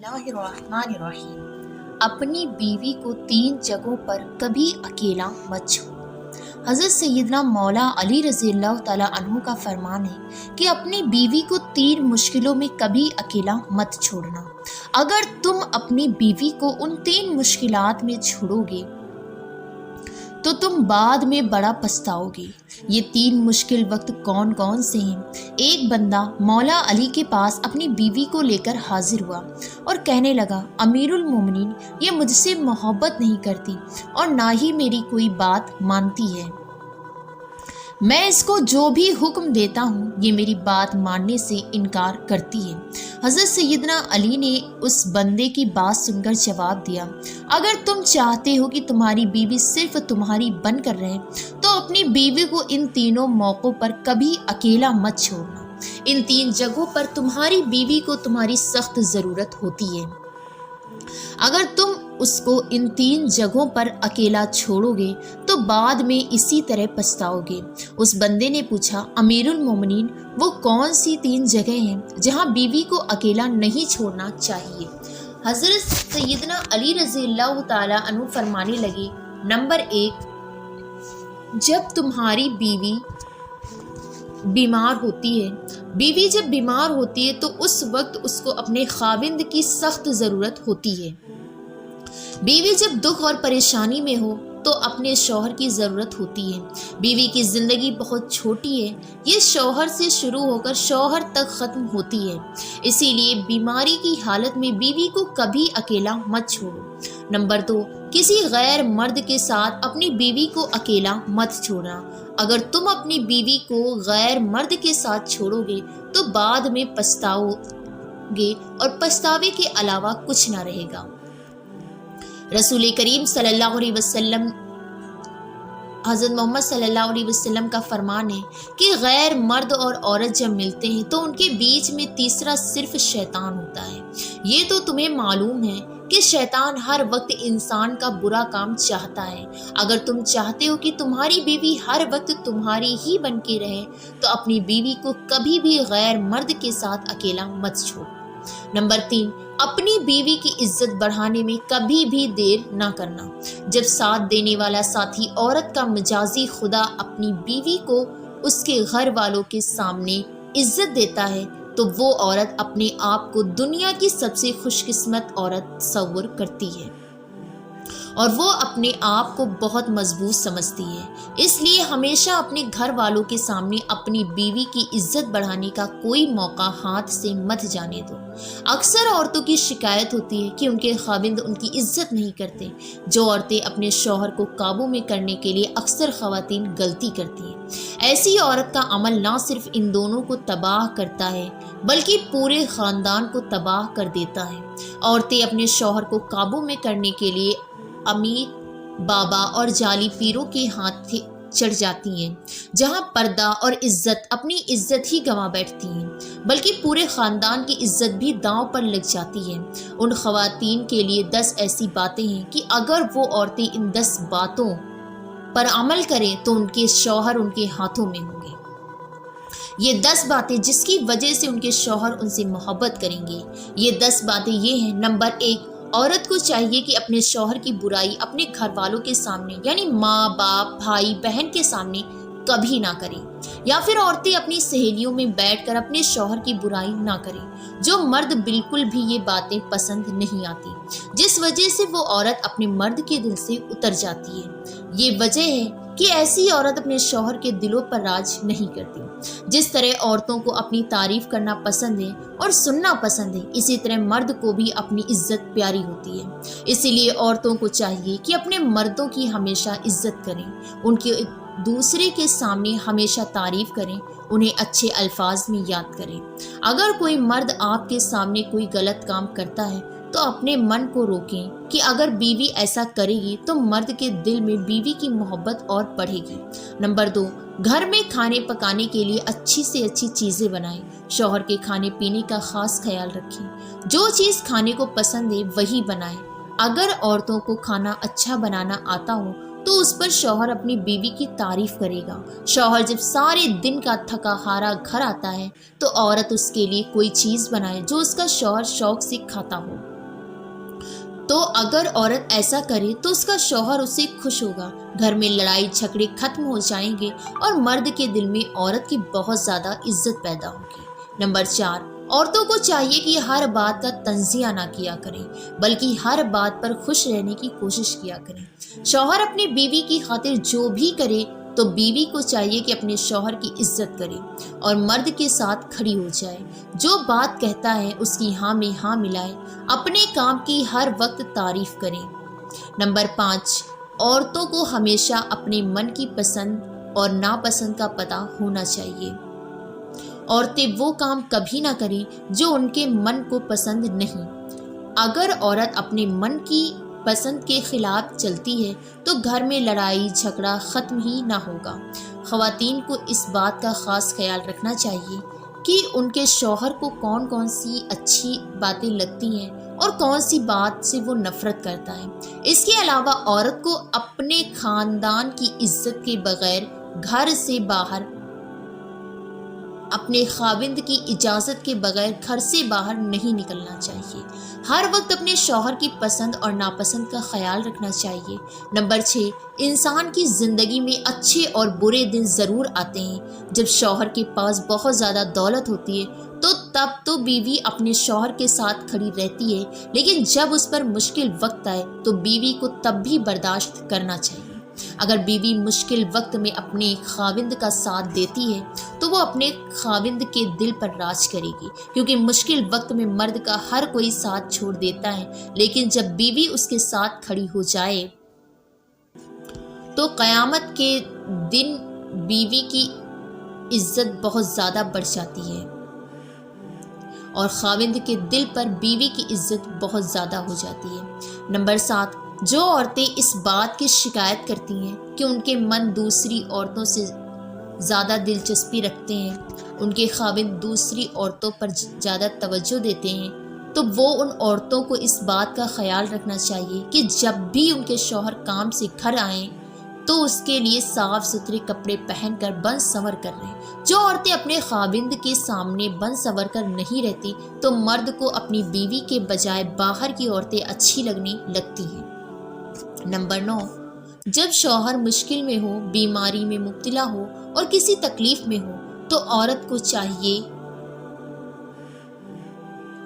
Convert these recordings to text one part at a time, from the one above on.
बिस्मिल्लाहिर्रहमानिर्रहीम। अपनी बीवी को 3 जगहों पर कभी अकेला मत छोड़ो। हज़रत सैयदना मौला अली रज़ियल्लाहु ताला अन्हु का फरमान है कि अपनी बीवी को 3 मुश्किलों में कभी अकेला मत छोड़ना। अगर तुम अपनी बीवी को उन 3 मुश्किलात में छोड़ोगे तो तुम बाद में बड़ा पछताओगे। ये 3 मुश्किल वक्त कौन कौन से हैं? एक बंदा मौला अली के पास अपनी बीवी को लेकर हाजिर हुआ और कहने लगा, अमीरुल मोमिनीन, ये मुझसे मोहब्बत नहीं करती और ना ही मेरी कोई बात मानती है। मैं इसको जो भी हुक्म देता हूँ ये मेरी बात मानने से इनकार करती है। हज़रत सैयदना अली ने उस बंदे की बात सुनकर जवाब दिया, अगर तुम चाहते हो कि तुम्हारी बीवी सिर्फ तुम्हारी बनकर रहे तो अपनी बीवी को इन तीनों मौक़ों पर कभी अकेला मत छोड़ना। इन 3 जगहों पर तुम्हारी बीवी को तुम्हारी सख्त ज़रूरत होती है। अगर तुम उसको इन 3 जगहों पर अकेला छोड़ोगे तो बाद में इसी तरह पछताओगे। उस बंदे ने पूछा, अमीरुल मोमिनीन, वो कौन सी 3 जगह हैं जहां बीवी को अकेला नहीं छोड़ना चाहिए? हज़रत सैयदना अली रज़ियल्लाहु ताला अन्हु फरमाने लगे, नंबर 1, जब तुम्हारी बीवी बीमार होती है। बीवी जब बीमार होती है तो उस वक्त उसको अपने खाविंद की सख्त ज़रूरत होती है। बीवी जब दुख और परेशानी में हो तो अपने शौहर की ज़रूरत होती है। बीवी की ज़िंदगी बहुत छोटी है, ये शौहर से शुरू होकर शौहर तक ख़त्म होती है। इसीलिए बीमारी की हालत में बीवी को कभी अकेला मत छोड़ो। नंबर 2, किसी गैर मर्द के साथ अपनी बीवी को अकेला मत छोड़ना। अगर तुम अपनी बीवी को गैर मर्द के साथ छोड़ोगे तो बाद में पछताओगे और पछतावे के अलावा कुछ ना रहेगा। रसूल करीम सल्लल्लाहु अलैहि वसल्लम, हज़रत मोहम्मद सल्लल्लाहु अलैहि वसल्लम का फरमान है कि गैर मर्द और औरत जब मिलते हैं तो उनके बीच में तीसरा सिर्फ शैतान होता है। ये तो तुम्हें मालूम है कि शैतान हर वक्त इंसान का बुरा काम चाहता है। अगर तुम चाहते हो कि तुम्हारी बीवी हर वक्त तुम्हारी ही बन के रहे तो अपनी बीवी को कभी भी गैर मर्द के साथ अकेला मत छोड़ो। नंबर 3, अपनी बीवी की इज्जत बढ़ाने में कभी भी देर ना करना। जब साथ देने वाला साथी औरत का मिजाजी खुदा अपनी बीवी को उसके घर वालों के सामने इज्जत देता है तो वो औरत अपने आप को दुनिया की सबसे खुशकिस्मत औरत तस्वुर करती है और वो अपने आप को बहुत मजबूत समझती है। इसलिए हमेशा अपने घर वालों के सामने अपनी बीवी की इज्जत बढ़ाने का कोई मौका हाथ से मत जाने दो। अक्सर औरतों की शिकायत होती है कि उनके खाविंद उनकी इज्जत नहीं करते। जो औरतें अपने शौहर को काबू में करने के लिए अक्सर ख़वातीन गलती करती हैं। ऐसी औरत का अमल ना सिर्फ इन दोनों को तबाह करता है बल्कि पूरे ख़ानदान को तबाह कर देता है। औरतें अपने शौहर को काबू में करने के लिए अमीर, बाबा और जाली पीरों के हाथ चढ़ जाती हैं, जहां पर्दा और इज्जत अपनी इज्जत ही गंवा बैठती हैं बल्कि पूरे ख़ानदान की इज्जत भी दांव पर लग जाती है। उन ख़वातीन के लिए 10 ऐसी बातें हैं कि अगर वो औरतें इन 10 बातों पर अमल करें तो उनके शौहर उनके हाथों में होंगे। ये 10 बातें जिसकी वजह से उनके शौहर उनसे मोहब्बत करेंगे। ये 10 बातें ये हैं। नंबर 1, औरत को चाहिए कि अपने शौहर की बुराई अपने घर वालों के सामने यानी माँ बाप भाई बहन के सामने कभी ना करें, या फिर औरतें अपनी सहेलियों में बैठकर अपने शौहर की बुराई ना करें। जो मर्द बिल्कुल भी ये बातें पसंद नहीं आती, जिस वजह से वो औरत अपने मर्द के दिल से उतर जाती है। ये वजह है कि ऐसी औरत अपने शौहर के दिलों पर राज नहीं करती। जिस तरह औरतों को अपनी तारीफ करना पसंद है और सुनना पसंद है, इसी तरह मर्द को भी अपनी इज्जत प्यारी होती है। इसीलिए औरतों को चाहिए कि अपने मर्दों की हमेशा इज्जत करें, उनके दूसरे के सामने हमेशा तारीफ करें, उन्हें अच्छे अल्फाज में याद करें। अगर कोई मर्द आपके सामने कोई गलत काम करता है तो अपने मन को रोकें कि अगर बीवी ऐसा करेगी तो मर्द के दिल में बीवी की मोहब्बत और बढ़ेगी। नंबर 2, घर में खाने पकाने के लिए अच्छी से अच्छी चीज़ें बनाएं। शौहर के खाने पीने का खास ख्याल रखें। जो चीज़ खाने को पसंद है वही बनाएं। अगर औरतों को खाना अच्छा बनाना आता हो तो उस पर शौहर अपनी बीवी की तारीफ करेगा। शौहर जब सारे दिन का थका हारा घर आता है तो औरत उसके लिए कोई चीज़ बनाए जो उसका शौहर शौक से खाता हो। تو اگر عورت ایسا کرے تو اس کا شوہر اس سے خوش ہوگا، گھر میں لڑائی جھگڑے ختم ہو جائیں گے اور مرد کے دل میں عورت کی بہت زیادہ عزت پیدا ہوگی۔ نمبر 4، عورتوں کو چاہیے کہ ہر بات کا تنزیہ نہ کیا کریں، بلکہ ہر بات پر خوش رہنے کی کوشش کیا کریں۔ شوہر اپنی بیوی کی خاطر جو بھی کرے تو بیوی کو چاہیے کہ اپنے شوہر کی عزت کرے اور مرد کے ساتھ کھڑی ہو جائے، جو بات کہتا ہے اس کی ہاں میں ہاں ملائے، اپنے کام کی ہر وقت تعریف کریں۔ نمبر 5، عورتوں کو ہمیشہ اپنے من کی پسند اور ناپسند کا پتہ ہونا چاہیے۔ عورتیں وہ کام کبھی نہ کریں جو ان کے من کو پسند نہیں۔ اگر عورت اپنے من کی پسند کے خلاف چلتی ہے تو گھر میں لڑائی جھگڑا ختم ہی نہ ہوگا۔ خواتین کو اس بات کا خاص خیال رکھنا چاہیے کہ ان کے شوہر کو کون کون سی اچھی باتیں لگتی ہیں اور کون سی بات سے وہ نفرت کرتا ہے۔ اس کے علاوہ عورت کو اپنے خاندان کی عزت کے بغیر گھر سے باہر، اپنے خاوند کی اجازت کے بغیر گھر سے باہر نہیں نکلنا چاہیے۔ ہر وقت اپنے شوہر کی پسند اور ناپسند کا خیال رکھنا چاہیے۔ نمبر 6، انسان کی زندگی میں اچھے اور برے دن ضرور آتے ہیں۔ جب شوہر کے پاس بہت زیادہ دولت ہوتی ہے تو تب تو بیوی اپنے شوہر کے ساتھ کھڑی رہتی ہے، لیکن جب اس پر مشکل وقت آئے تو بیوی کو تب بھی برداشت کرنا چاہیے۔ اگر بیوی مشکل وقت میں اپنے خاوند کا ساتھ دیتی ہے تو وہ اپنے خاوند کے دل پر راج کرے گی، کیونکہ مشکل وقت میں مرد کا ہر کوئی ساتھ چھوڑ دیتا ہے، لیکن جب بیوی اس کے ساتھ کھڑی ہو جائے تو قیامت کے دن بیوی کی عزت بہت زیادہ بڑھ جاتی ہے اور خاوند کے دل پر بیوی کی عزت بہت زیادہ ہو جاتی ہے۔ نمبر 7، جو عورتیں اس بات کی شکایت کرتی ہیں کہ ان کے من دوسری عورتوں سے زیادہ دلچسپی رکھتے ہیں، ان کے خاوند دوسری عورتوں پر زیادہ توجہ دیتے ہیں، تو وہ ان عورتوں کو اس بات کا خیال رکھنا چاہیے کہ جب بھی ان کے شوہر کام سے گھر آئیں تو اس کے لیے صاف ستھرے کپڑے پہن کر بن سنور کر رہیں۔ جو عورتیں اپنے خاوند کے سامنے بن سنور کر نہیں رہتی تو مرد کو اپنی بیوی کے بجائے باہر کی عورتیں اچھی لگنے لگتی ہیں۔ نمبر 9، جب شوہر مشکل میں ہو، بیماری میں مبتلا ہو اور کسی تکلیف میں ہو تو عورت کو چاہیے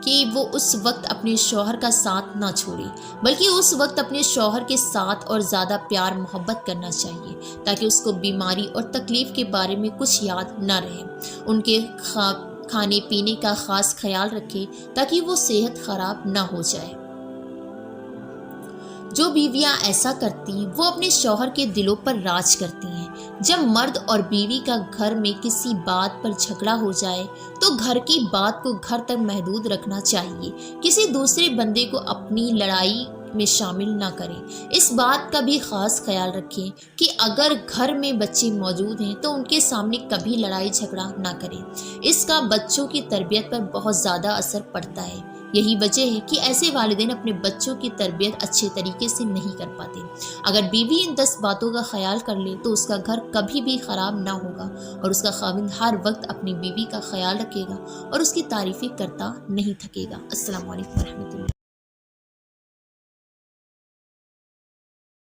کہ وہ اس وقت اپنے شوہر کا ساتھ نہ چھوڑے، بلکہ اس وقت اپنے شوہر کے ساتھ اور زیادہ پیار محبت کرنا چاہیے تاکہ اس کو بیماری اور تکلیف کے بارے میں کچھ یاد نہ رہے۔ ان کے کھانے پینے کا خاص خیال رکھے تاکہ وہ صحت خراب نہ ہو جائے۔ جو بیویاں ایسا کرتی ہیں وہ اپنے شوہر کے دلوں پر راج کرتی ہیں۔ جب مرد اور بیوی کا گھر میں کسی بات پر جھگڑا ہو جائے تو گھر کی بات کو گھر تک محدود رکھنا چاہیے، کسی دوسرے بندے کو اپنی لڑائی میں شامل نہ کریں۔ اس بات کا بھی خاص خیال رکھیں کہ اگر گھر میں بچے موجود ہیں تو ان کے سامنے کبھی لڑائی جھگڑا نہ کریں۔ اس کا بچوں کی تربیت پر بہت زیادہ اثر پڑتا ہے۔ یہی وجہ ہے کہ ایسے والدین اپنے بچوں کی تربیت اچھے طریقے سے نہیں کر پاتے۔ اگر بیوی ان 10 باتوں کا خیال کر لے تو اس کا گھر کبھی بھی خراب نہ ہوگا اور اس کا خاوند ہر وقت اپنی بیوی کا خیال رکھے گا اور اس کی تعریفیں کرتا نہیں تھکے گا۔ السلام علیکم ورحمۃ اللہ۔